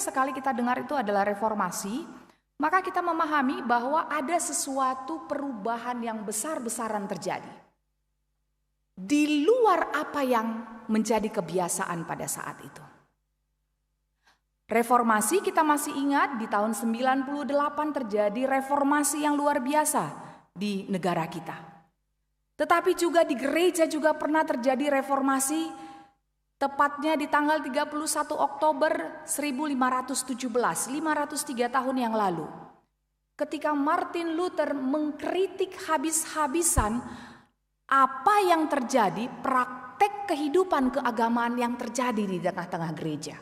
sekali kita dengar itu adalah reformasi, maka kita memahami bahwa ada sesuatu perubahan yang besar-besaran terjadi di luar apa yang menjadi kebiasaan pada saat itu. Reformasi kita masih ingat di tahun 98 terjadi reformasi yang luar biasa di negara kita. Tetapi juga di gereja juga pernah terjadi reformasi, tepatnya di tanggal 31 Oktober 1517, 503 tahun yang lalu. Ketika Martin Luther mengkritik habis-habisan apa yang terjadi, praktek kehidupan keagamaan yang terjadi di tengah-tengah gereja.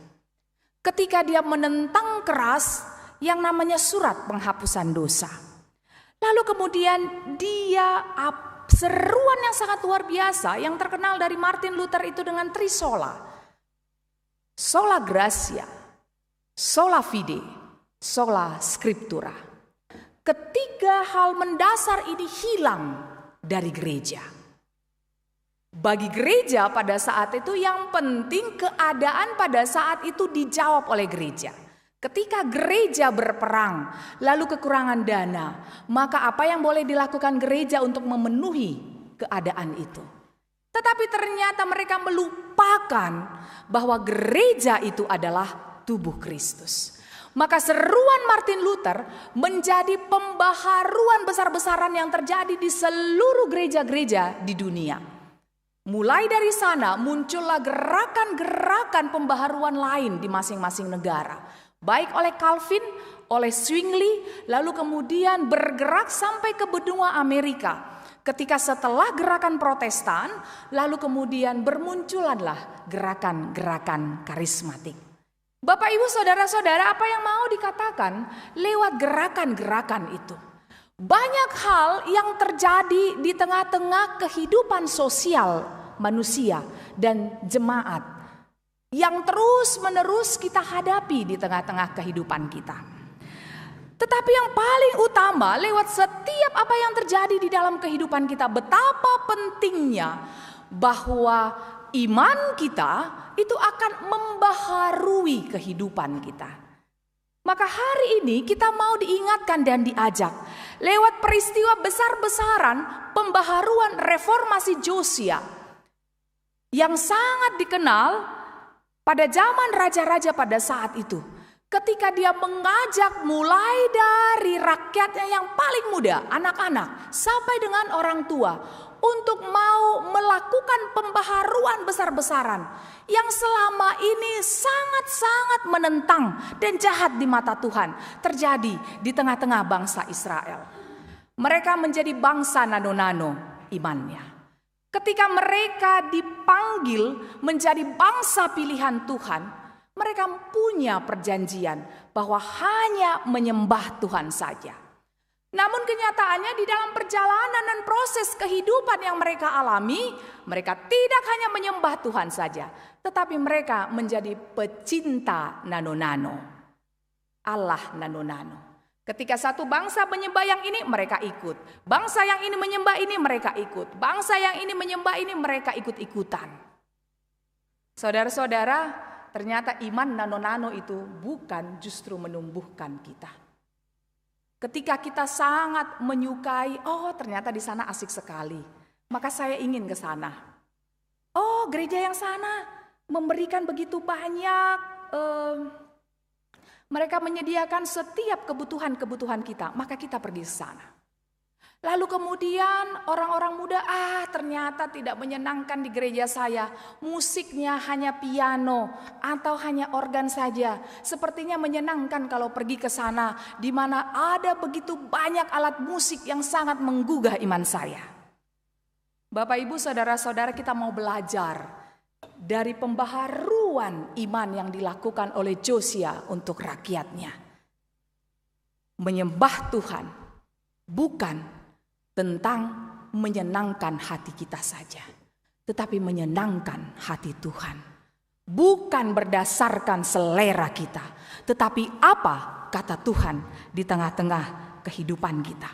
Ketika dia menentang keras yang namanya surat penghapusan dosa. Lalu kemudian dia seruan yang sangat luar biasa yang terkenal dari Martin Luther itu dengan trisola. Sola gratia, sola fide, sola scriptura. Ketiga hal mendasar ini hilang dari gereja. Bagi gereja pada saat itu yang penting keadaan pada saat itu dijawab oleh gereja. Ketika gereja berperang lalu kekurangan dana, maka apa yang boleh dilakukan gereja untuk memenuhi keadaan itu? Tetapi ternyata mereka melupakan bahwa gereja itu adalah tubuh Kristus. Maka seruan Martin Luther menjadi pembaharuan besar-besaran yang terjadi di seluruh gereja-gereja di dunia. Mulai dari sana muncullah gerakan-gerakan pembaharuan lain di masing-masing negara. Baik oleh Calvin, oleh Zwingli, lalu kemudian bergerak sampai ke benua Amerika. Ketika setelah gerakan Protestan, lalu kemudian bermunculanlah gerakan-gerakan karismatik. Bapak, Ibu, Saudara-saudara, apa yang mau dikatakan lewat gerakan-gerakan itu? Banyak hal yang terjadi di tengah-tengah kehidupan sosial manusia dan jemaat yang terus-menerus kita hadapi di tengah-tengah kehidupan kita. Tetapi yang paling utama lewat setiap apa yang terjadi di dalam kehidupan kita, betapa pentingnya bahwa iman kita itu akan membaharui kehidupan kita. Maka hari ini kita mau diingatkan dan diajak lewat peristiwa besar-besaran pembaharuan reformasi Josia yang sangat dikenal pada zaman raja-raja pada saat itu. Ketika dia mengajak mulai dari rakyatnya yang paling muda, anak-anak, sampai dengan orang tua untuk mau melakukan pembaharuan besar-besaran yang selama ini sangat-sangat menentang dan jahat di mata Tuhan terjadi di tengah-tengah bangsa Israel. Mereka menjadi bangsa nano-nano imannya. Ketika mereka dipanggil menjadi bangsa pilihan Tuhan, mereka punya perjanjian bahwa hanya menyembah Tuhan saja. Namun kenyataannya di dalam perjalanan dan proses kehidupan yang mereka alami, mereka tidak hanya menyembah Tuhan saja, tetapi mereka menjadi pecinta nano-nano. Allah nano-nano. Ketika satu bangsa menyembah yang ini, mereka ikut. Bangsa yang ini menyembah ini, mereka ikut. Bangsa yang ini menyembah ini, mereka ikut-ikutan. Saudara-saudara, ternyata iman nano-nano itu bukan justru menumbuhkan kita. Ketika kita sangat menyukai, oh ternyata di sana asik sekali, maka saya ingin ke sana. Oh gereja yang sana memberikan begitu banyak, mereka menyediakan setiap kebutuhan-kebutuhan kita, maka kita pergi ke sana. Lalu kemudian orang-orang muda, ternyata tidak menyenangkan di gereja saya. Musiknya hanya piano atau hanya organ saja. Sepertinya menyenangkan kalau pergi ke sana di mana ada begitu banyak alat musik yang sangat menggugah iman saya. Bapak, Ibu, Saudara-saudara, kita mau belajar dari pembaharuan iman yang dilakukan oleh Josia untuk rakyatnya. Menyembah Tuhan bukan tentang menyenangkan hati kita saja, tetapi menyenangkan hati Tuhan. Bukan berdasarkan selera kita, tetapi apa kata Tuhan di tengah-tengah kehidupan kita.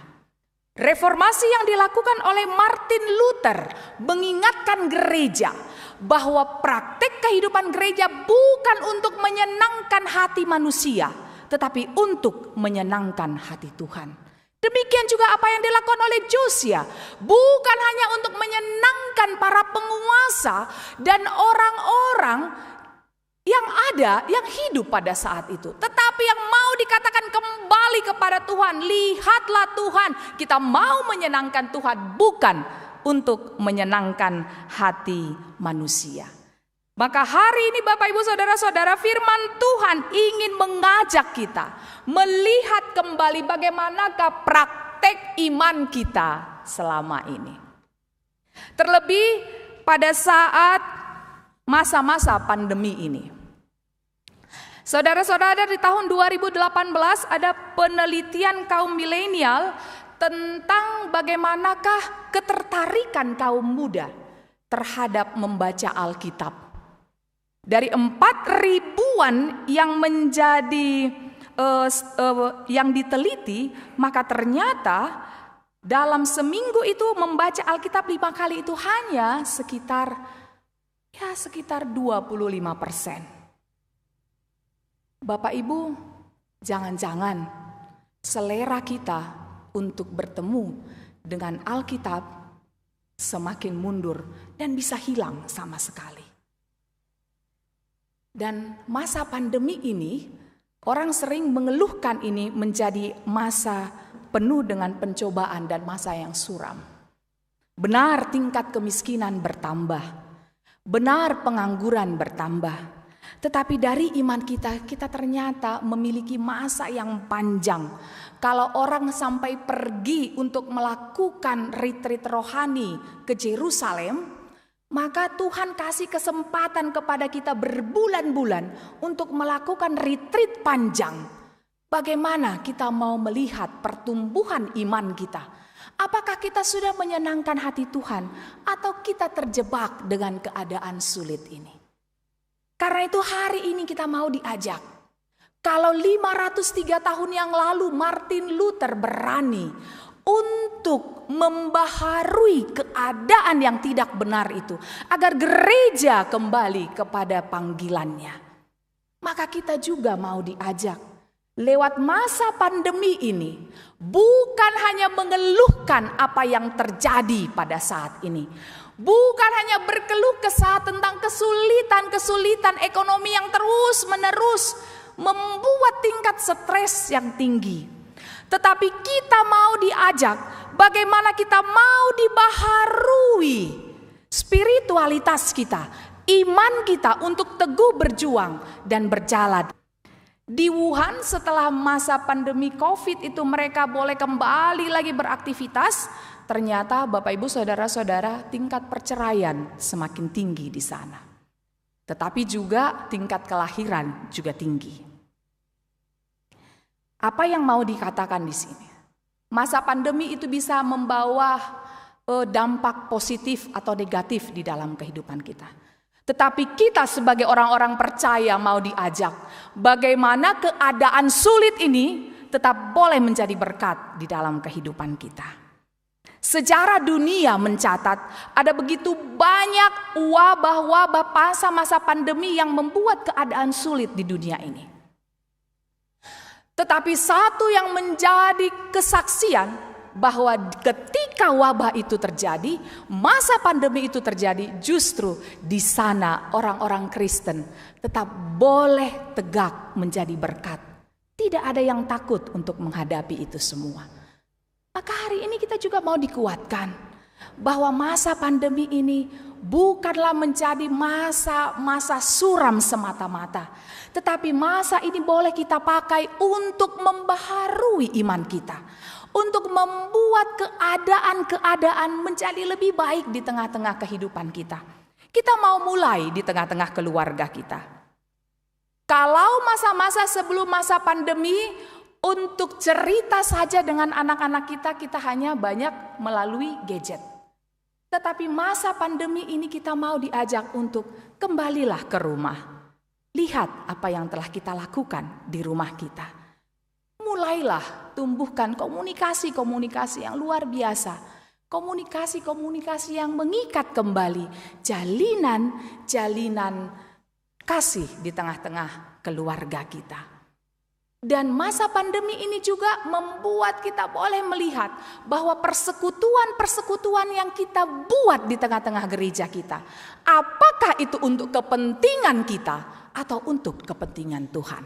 Reformasi yang dilakukan oleh Martin Luther mengingatkan gereja bahwa praktek kehidupan gereja bukan untuk menyenangkan hati manusia, tetapi untuk menyenangkan hati Tuhan. Demikian juga apa yang dilakukan oleh Josia, bukan hanya untuk menyenangkan para penguasa dan orang-orang yang ada, yang hidup pada saat itu, tetapi yang mau dikatakan kembali kepada Tuhan. Lihatlah Tuhan, kita mau menyenangkan Tuhan, bukan untuk menyenangkan hati manusia. Maka hari ini Bapak Ibu Saudara-saudara, firman Tuhan ingin mengajak kita melihat kembali bagaimanakah praktek iman kita selama ini. Terlebih pada saat masa-masa pandemi ini. Saudara-saudara, di tahun 2018 ada penelitian kaum milenial tentang bagaimanakah ketertarikan kaum muda terhadap membaca Alkitab. Dari 4.000-an yang menjadi yang diteliti, maka ternyata dalam seminggu itu membaca Alkitab 5 kali itu hanya sekitar 25%. Bapak Ibu, jangan-jangan selera kita untuk bertemu dengan Alkitab semakin mundur dan bisa hilang sama sekali. Dan masa pandemi ini, orang sering mengeluhkan ini menjadi masa penuh dengan pencobaan dan masa yang suram. Benar tingkat kemiskinan bertambah, benar pengangguran bertambah. Tetapi dari iman kita ternyata memiliki masa yang panjang. Kalau orang sampai pergi untuk melakukan retreat rohani ke Yerusalem, maka Tuhan kasih kesempatan kepada kita berbulan-bulan untuk melakukan retreat panjang. Bagaimana kita mau melihat pertumbuhan iman kita? Apakah kita sudah menyenangkan hati Tuhan atau kita terjebak dengan keadaan sulit ini? Karena itu hari ini kita mau diajak. Kalau 503 tahun yang lalu Martin Luther berani untuk membaharui keadaan yang tidak benar itu, agar gereja kembali kepada panggilannya, maka kita juga mau diajak lewat masa pandemi ini, bukan hanya mengeluhkan apa yang terjadi pada saat ini, bukan hanya berkeluh kesah tentang kesulitan ekonomi yang terus-menerus membuat tingkat stres yang tinggi. Tetapi kita mau diajak bagaimana kita mau dibaharui spiritualitas kita, iman kita untuk teguh berjuang dan berjalan. Di Wuhan setelah masa pandemi COVID itu mereka boleh kembali lagi beraktivitas. Ternyata Bapak Ibu Saudara-saudara, tingkat perceraian semakin tinggi di sana. Tetapi juga tingkat kelahiran juga tinggi. Apa yang mau dikatakan di sini? Masa pandemi itu bisa membawa dampak positif atau negatif di dalam kehidupan kita. Tetapi kita sebagai orang-orang percaya mau diajak bagaimana keadaan sulit ini tetap boleh menjadi berkat di dalam kehidupan kita. Sejarah dunia mencatat ada begitu banyak wabah-wabah masa pandemi yang membuat keadaan sulit di dunia ini. Tetapi satu yang menjadi kesaksian bahwa ketika wabah itu terjadi, masa pandemi itu terjadi, justru di sana orang-orang Kristen tetap boleh tegak menjadi berkat. Tidak ada yang takut untuk menghadapi itu semua. Maka hari ini kita juga mau dikuatkan bahwa masa pandemi ini bukanlah menjadi masa suram semata-mata, tetapi masa ini boleh kita pakai untuk membaharui iman kita, untuk membuat keadaan menjadi lebih baik di tengah-tengah kehidupan kita. Kita mau mulai di tengah-tengah keluarga kita. Kalau masa-masa sebelum masa pandemi, untuk cerita saja dengan anak-anak kita hanya banyak melalui gadget. Tetapi masa pandemi ini kita mau diajak untuk kembalilah ke rumah. Lihat apa yang telah kita lakukan di rumah kita. Mulailah tumbuhkan komunikasi-komunikasi yang luar biasa. Komunikasi-komunikasi yang mengikat kembali jalinan kasih di tengah-tengah keluarga kita. Dan masa pandemi ini juga membuat kita boleh melihat bahwa persekutuan-persekutuan yang kita buat di tengah-tengah gereja kita, apakah itu untuk kepentingan kita atau untuk kepentingan Tuhan?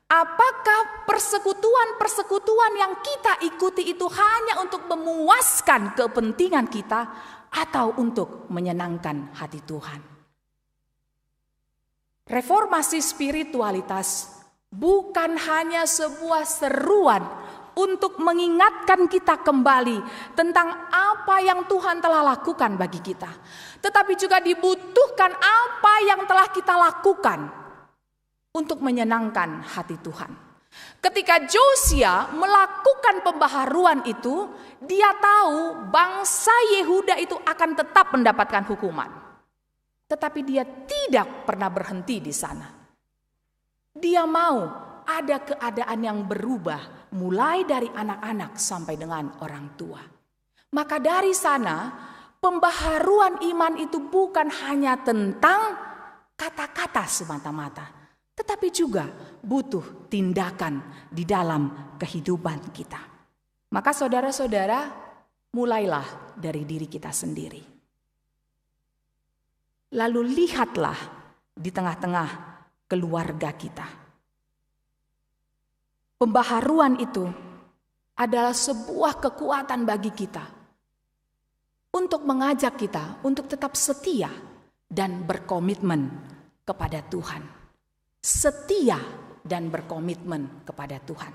Apakah persekutuan-persekutuan yang kita ikuti itu hanya untuk memuaskan kepentingan kita atau untuk menyenangkan hati Tuhan? Reformasi spiritualitas bukan hanya sebuah seruan untuk mengingatkan kita kembali tentang apa yang Tuhan telah lakukan bagi kita, tetapi juga dibutuhkan apa yang telah kita lakukan untuk menyenangkan hati Tuhan. Ketika Josia melakukan pembaharuan itu, dia tahu bangsa Yehuda itu akan tetap mendapatkan hukuman. Tetapi dia tidak pernah berhenti di sana. Dia mau ada keadaan yang berubah, mulai dari anak-anak sampai dengan orang tua. Maka dari sana, pembaharuan iman itu bukan hanya tentang kata-kata semata-mata, tetapi juga butuh tindakan di dalam kehidupan kita. Maka saudara-saudara, mulailah dari diri kita sendiri. Lalu lihatlah di tengah-tengah keluarga kita. Pembaharuan itu adalah sebuah kekuatan bagi kita untuk mengajak kita untuk tetap setia dan berkomitmen kepada Tuhan. Setia dan berkomitmen kepada Tuhan.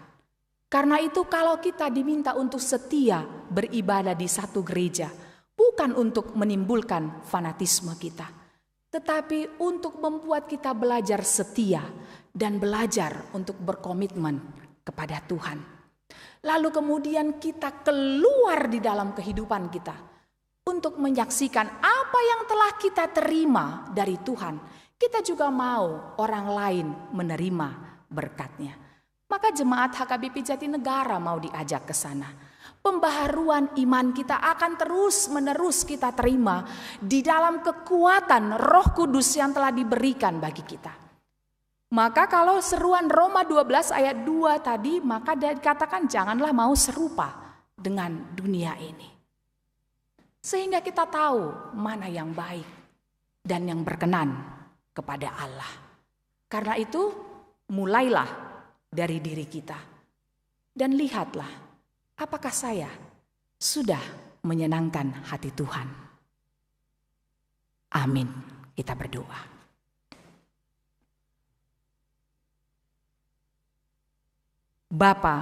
Karena itu kalau kita diminta untuk setia beribadah di satu gereja, bukan untuk menimbulkan fanatisme kita, tetapi untuk membuat kita belajar setia dan belajar untuk berkomitmen kepada Tuhan. Lalu kemudian kita keluar di dalam kehidupan kita untuk menyaksikan apa yang telah kita terima dari Tuhan. Kita juga mau orang lain menerima berkat-Nya. Maka jemaat HKBP Jatinegara mau diajak ke sana. Pembaharuan iman kita akan terus-menerus kita terima di dalam kekuatan Roh Kudus yang telah diberikan bagi kita. Maka kalau seruan Roma 12 ayat 2 tadi, maka dikatakan janganlah mau serupa dengan dunia ini. Sehingga kita tahu mana yang baik dan yang berkenan kepada Allah. Karena itu mulailah dari diri kita dan lihatlah, apakah saya sudah menyenangkan hati Tuhan? Amin. Kita berdoa. Bapa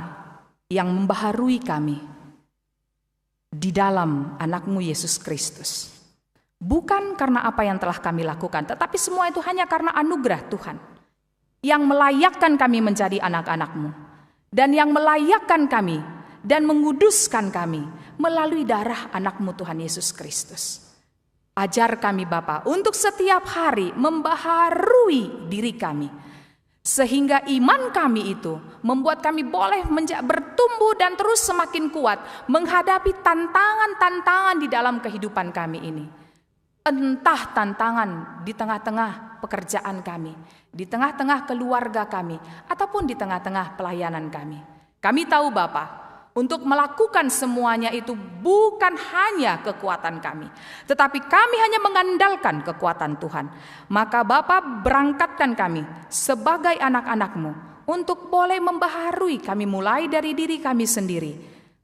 yang membaharui kami di dalam anak-Mu Yesus Kristus. Bukan karena apa yang telah kami lakukan, tetapi semua itu hanya karena anugerah Tuhan. Yang melayakkan kami menjadi anak-anak-Mu. Dan yang melayakkan kami dan menguduskan kami melalui darah anak-Mu Tuhan Yesus Kristus. Ajar kami Bapa untuk setiap hari membaharui diri kami. Sehingga iman kami itu membuat kami boleh bertumbuh dan terus semakin kuat menghadapi tantangan-tantangan di dalam kehidupan kami ini. Entah tantangan di tengah-tengah pekerjaan kami, di tengah-tengah keluarga kami, ataupun di tengah-tengah pelayanan kami. Kami tahu Bapa, untuk melakukan semuanya itu bukan hanya kekuatan kami, tetapi kami hanya mengandalkan kekuatan Tuhan. Maka Bapa berangkatkan kami sebagai anak-anak-Mu untuk boleh membaharui kami mulai dari diri kami sendiri,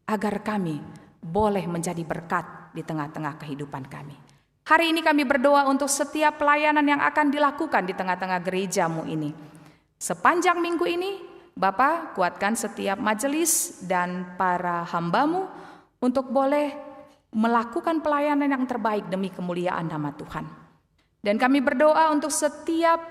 agar kami boleh menjadi berkat di tengah-tengah kehidupan kami. Hari ini kami berdoa untuk setiap pelayanan yang akan dilakukan di tengah-tengah gereja-Mu ini. Sepanjang minggu ini, Bapa, kuatkan setiap majelis dan para hamba-Mu untuk boleh melakukan pelayanan yang terbaik demi kemuliaan nama Tuhan. Dan kami berdoa untuk setiap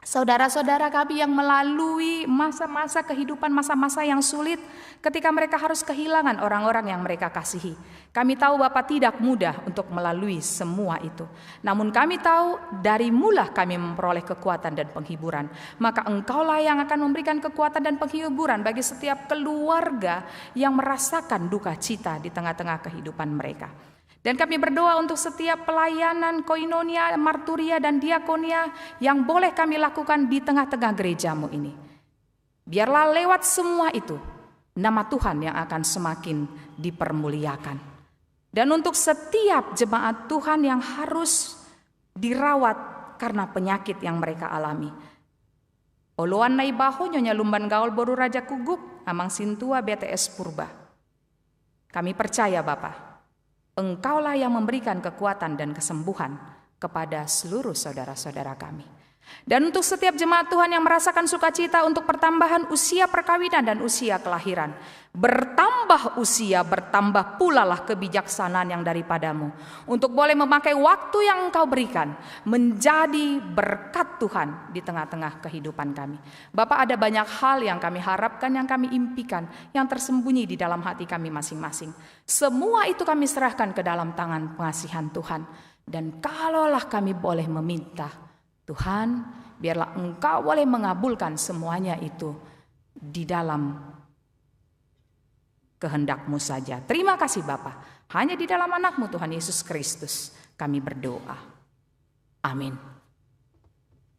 Saudara-saudara kami yang melalui masa-masa kehidupan, masa-masa yang sulit ketika mereka harus kehilangan orang-orang yang mereka kasihi. Kami tahu Bapa tidak mudah untuk melalui semua itu. Namun kami tahu dari mula kami memperoleh kekuatan dan penghiburan. Maka Engkaulah yang akan memberikan kekuatan dan penghiburan bagi setiap keluarga yang merasakan duka cita di tengah-tengah kehidupan mereka. Dan kami berdoa untuk setiap pelayanan koinonia, marturia, dan diakonia yang boleh kami lakukan di tengah-tengah gerejamu ini. Biarlah lewat semua itu, nama Tuhan yang akan semakin dipermuliakan. Dan untuk setiap jemaat Tuhan yang harus dirawat karena penyakit yang mereka alami. Oloan naibaho nyonya lumban gaul boru raja kuguk, amang sintua BTS purba. Kami percaya Bapa, Engkaulah yang memberikan kekuatan dan kesembuhan kepada seluruh saudara-saudara kami. Dan untuk setiap jemaat Tuhan yang merasakan sukacita untuk pertambahan usia perkawinan dan usia kelahiran. Bertambah usia, bertambah pula lah kebijaksanaan yang daripadamu. Untuk boleh memakai waktu yang Engkau berikan menjadi berkat Tuhan di tengah-tengah kehidupan kami. Bapak, ada banyak hal yang kami harapkan, yang kami impikan, yang tersembunyi di dalam hati kami masing-masing. Semua itu kami serahkan ke dalam tangan pengasihan Tuhan. Dan kalaulah kami boleh meminta, Tuhan, biarlah Engkau boleh mengabulkan semuanya itu di dalam kehendak-Mu saja. Terima kasih Bapa. Hanya di dalam anak-Mu Tuhan Yesus Kristus kami berdoa. Amin.